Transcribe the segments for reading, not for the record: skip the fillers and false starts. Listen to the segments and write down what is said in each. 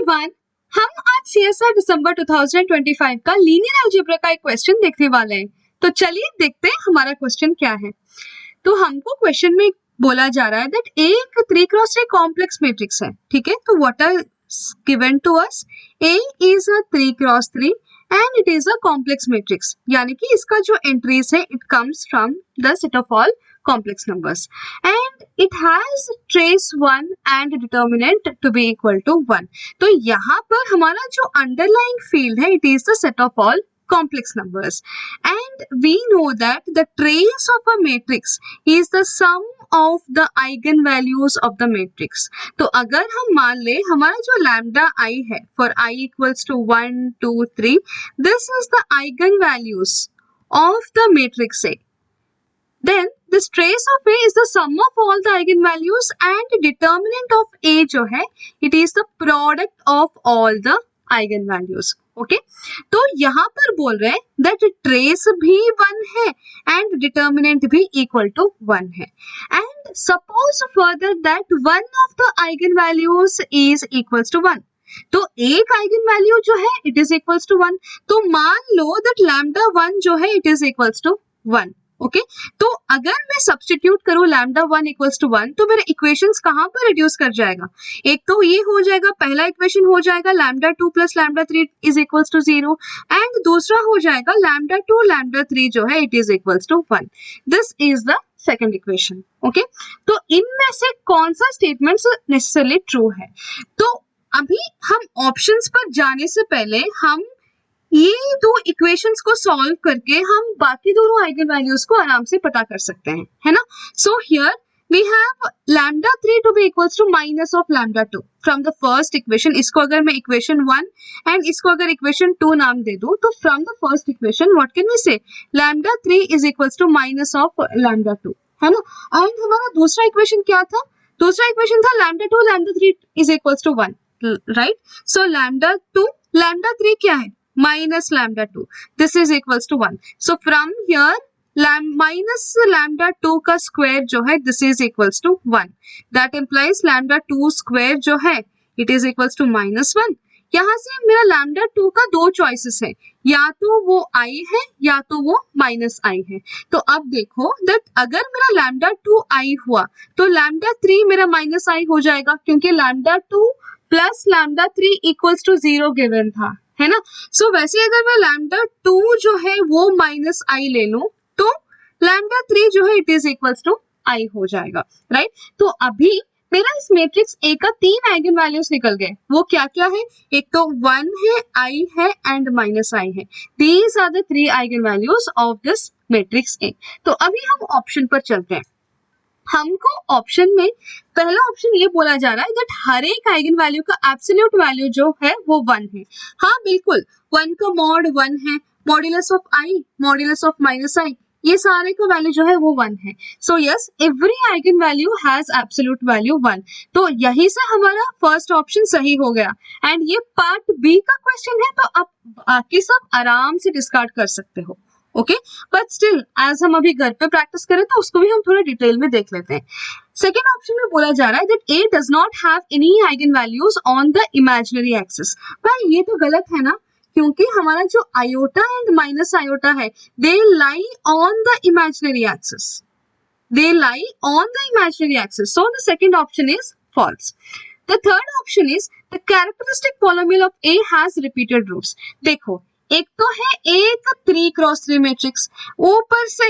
Everyone, हम आज CSR दिसंबर 2025 का लीनियर अलजेब्रा का एक क्वेश्चन देखने वाले हैं। तो चलिए देखते हैं हमारा क्वेश्चन क्या है। तो हमको क्वेश्चन में बोला जा रहा है दैट एक 3x3 कॉम्प्लेक्स मैट्रिक्स है, ठीक है। तो what are given to us, A is a 3x3 and it is a complex matrix, यानी कि इसका जो एंट्रीज है it comes from the set of all complex numbers and it has trace 1 and determinant to be equal to 1. तो यहाँ पर हमारा जो underlying field है it is the set of all complex numbers and we know that the trace of a matrix is the sum of the eigenvalues of the matrix. तो अगर हम मान ले हमारा जो lambda I है for I equals to 1, 2, 3, this is the eigenvalues of the matrix A. Then this trace of A is the sum of all the eigenvalues and determinant of A जो है it is the product of all the eigenvalues. Okay? तो यहाँ पर बोल रहे हैं that trace भी 1 है and determinant भी equal to 1 है. And suppose further that one of the eigenvalues is equals to 1. तो एक आइगन वैल्यू जो है इट इज इक्वल्स टू 1. तो मान लो दैट लैम्डा 1 जो है it is equals to 1. Okay तो अगर मैं सब्स्टिट्यूट करूं लैम्डा 1 इक्वल्स टू 1 तो मेरे इक्वेशंस कहां पर रिड्यूस कर जाएगा. एक तो ये हो जाएगा, पहला इक्वेशन हो जाएगा lambda 2 plus lambda 3 is equals to 0 and दूसरा हो जाएगा लैम्डा 2 लैम्डा 3 जो है it is equals to 1. This is the second equation. Okay तो इनमें से कौन सा स्टेटमेंट नेसेसरली ट्रू है. तो अभी हम ऑप्शंस पर जाने से पहले हम ये दो इक्वेशंस को सॉल्व करके हम बाकी दोनों आइगन वैल्यूज को आराम से पता कर सकते हैं, है ना. So here we have lambda 3 to be equals to minus of lambda 2 from the first equation. इसको अगर मैं इक्वेशन 1 एंड इसको अगर इक्वेशन 2 नाम दे दूं तो from the first equation what can we say, lambda 3 is equals to minus of lambda 2, है ना. एंड हमारा दूसरा इक्वेशन क्या था, दूसरा इक्वेशन था lambda 2 lambda 3 is equals to 1, right. So lambda 2 lambda 3 क्या है, minus lambda 2, this is equals to 1. So from here minus lambda 2 का square जो है this is equals to 1. That implies lambda 2 square जो है it is equals to minus 1. यहाँ से मेरा lambda 2 का दो choices है, या तो वो I है या तो वो minus I है. तो अब देखो that अगर मेरा lambda 2 I हुआ तो lambda 3 मेरा minus I हो जाएगा क्योंकि lambda 2 plus lambda 3 equals to 0 given था, है ना. सो वैसे अगर मैं लैम्डा 2 जो है वो माइनस आई ले लूं तो लैम्डा 3 जो है इट इज इक्वल्स टू आई हो जाएगा, राइट. तो अभी मेरा इस मैट्रिक्स ए का 3 आइगन वैल्यूज निकल गए. वो क्या क्या है, एक तो 1 है, आई है एंड माइनस आई है. These are the 3 eigenvalues of this matrix A. तो अभी हम ऑप्शन पर चलते हैं. हमको ऑप्शन में पहला ऑप्शन ये बोला जा रहा है दैट हर एक आइगन वैल्यू का एब्सोल्यूट वैल्यू जो है वो 1 है. हाँ बिल्कुल, 1 का मॉड 1 है, modulus of i, modulus of minus i, ये सारे का वैल्यू जो है वो 1 है. So yes, every eigen value has absolute value 1. तो यही से हमारा फर्स्ट ऑप्शन सही हो गया. एंड ये पार्ट बी का क्वेश्चन है तो आप बाकी सब आराम से डिस्कार्ड कर सकते हो. ओके बट स्टिल एज हम अभी घर पे प्रैक्टिस करें तो उसको भी हम थोड़ा डिटेल में देख लेते हैं. सेकेंड ऑप्शन में बोला जा रहा है that A does not have any eigen values on the imaginary axis. भाई ये तो गलत है ना, क्योंकि हमारा जो आयोटा एंड माइनस आयोटा है they lie on the imaginary axis, they lie on the imaginary axis. So the second option is false. The third option is the characteristic polynomial of A has repeated roots. देखो एक तो है एक 3x3 matrix, ऊपर से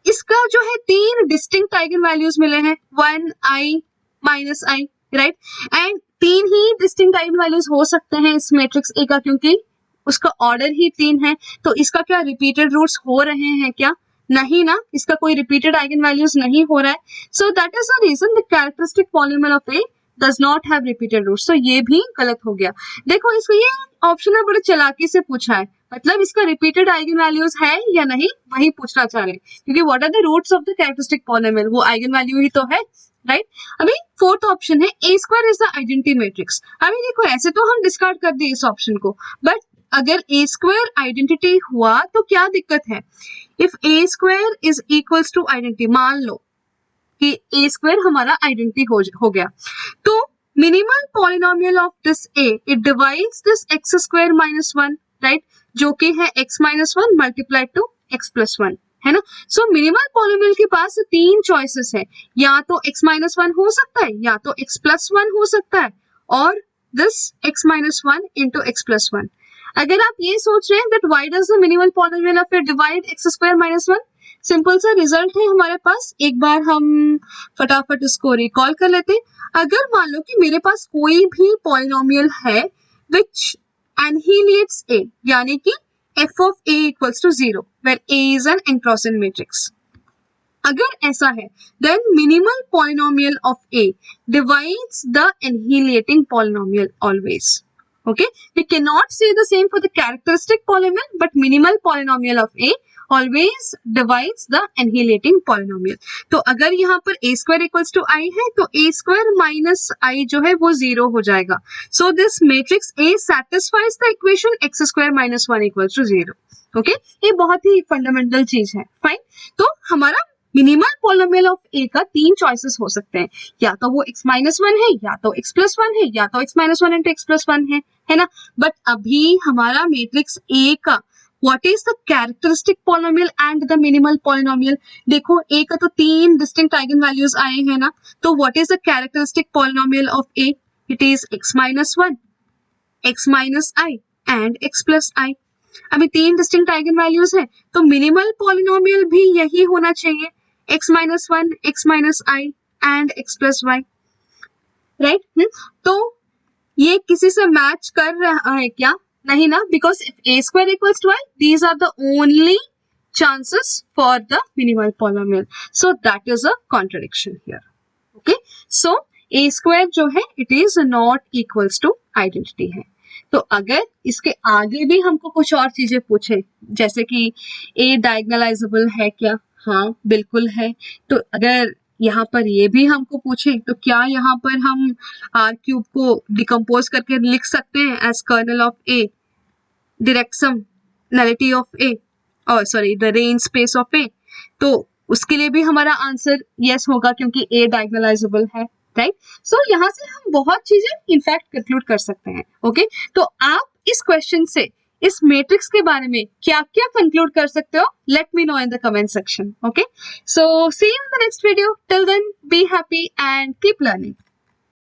इसका जो है 3 डिस्टिंक्ट आइगन वैल्यूज मिले हैं, 1 i minus i, right. And 3 he distinct eigen values हो सकते हैं इस मैट्रिक्स ए का क्योंकि उसका ऑर्डर ही 3 है. तो इसका क्या रिपीटेड रूट्स हो रहे हैं क्या, नहीं ना, इसका कोई रिपीटेड आइगन वैल्यूज नहीं हो रहा है. So that is the reason the characteristic polynomial of A does not have repeated roots. तो ये भी गलत हो गया. देखो इसको ये ऑप्शन में बड़े चालाकी से पूछा है, मतलब इसका रिपीटेड आइगन वैल्यूज है या नहीं वही पूछना चाह रहे हैं, क्योंकि what are the roots of the characteristic polynomial, वो आइगन वैल्यू ही तो है, राइट. अभी फोर्थ ऑप्शन है A square is the identity matrix. अभी देखो ऐसे तो हम डिस्कार्ड कर दिए इस ऑप्शन को, बट अगर ए स्क्वायर आइडेंटिटी हुआ तो क्या दिक्कत है. If A square is equals to identity, मान लो कि ए स्क्वायर हमारा आइडेंटिटी हो गया, तो minimal polynomial of this A, it divides this x square minus one, right, जो कि है x minus one multiplied to x plus one, है ना। सो मिनिमल पॉलिनोमियल के पास तीन चॉइसेस है, या तो x माइनस वन हो सकता है, या तो x प्लस वन हो सकता है, और this x minus one into x plus one. अगर आप ये सोच रहे हैं that why does the minimal polynomial of A divide x square minus one, simple सा रिजल्ट है हमारे पास, एक बार हम फटाफट इसको रिकॉल कर लेते हैं। अगर मान लो कि मेरे पास कोई भी पॉलिनोमियल है विच एनहिलिएट्स a, यानी कि f of a equals to 0 where a is an n-cross-n matrix, अगर ऐसा है then minimal polynomial of a divides the annihilating polynomial always. Okay, we cannot say the same for the characteristic polynomial, but minimal polynomial of a always divides the annihilating polynomial. तो अगर यहाँ पर a square equals to i है तो a square minus i जो है वो 0 हो जाएगा. So this matrix A satisfies the equation x square minus 1 equals to 0. Okay, ये बहुत ही फंडामेंटल चीज है. फाइन, तो हमारा मिनिमल पॉलिनोमियल ऑफ ए का तीन चॉइसेस हो सकते हैं, या तो वो x माइनस वन है, या तो x प्लस वन है, या तो x minus one into x plus one है ना. बट अभी हमारा मैट्रिक्स ए का what is the characteristic polynomial and the minimal polynomial, देखो ए का तो तीन डिस्टिंक्ट आइगन वैल्यूज आए हैं ना, तो what is the characteristic polynomial of A, it is x minus one, x minus I and x plus I. अभी तीन डिस्टिंक्ट आइगन वैल्यूज है, तो मिनिमल पॉलिनोमियल भी यही होना चाहिए, x minus one, x minus I and x plus y, right. तो ये किसी से मैच कर रहा है क्या? नहीं ना, because if a square equals to i, these are the only chances for the minimal polynomial, so that is a contradiction here. Okay, so a square जो है it is not equals to identity है. तो अगर इसके आगे भी हमको कुछ और चीजें पूछे, जैसे कि a डायगोनलाइजेबल है क्या? हाँ बिल्कुल है. तो अगर यहाँ पर ये भी हमको पूछे तो क्या यहाँ पर हम r क्यूब को डिकम्पोज करके लिख सकते हैं as kernel of a, direct sum nullity of a, और sorry the range space of a, तो उसके लिए भी हमारा आंसर यस होगा क्योंकि a डायगोनलाइजेबल है, राइट. सो यहाँ से हम बहुत चीजें इनफैक्ट कंक्लूड कर सकते हैं. ओके, तो आप इस क्वेश्चन से इस मैट्रिक्स के बारे में क्या क्या कंक्लूड कर सकते हो, let me know in the comment section. Okay, so see you in the next video. Till then be happy and keep learning.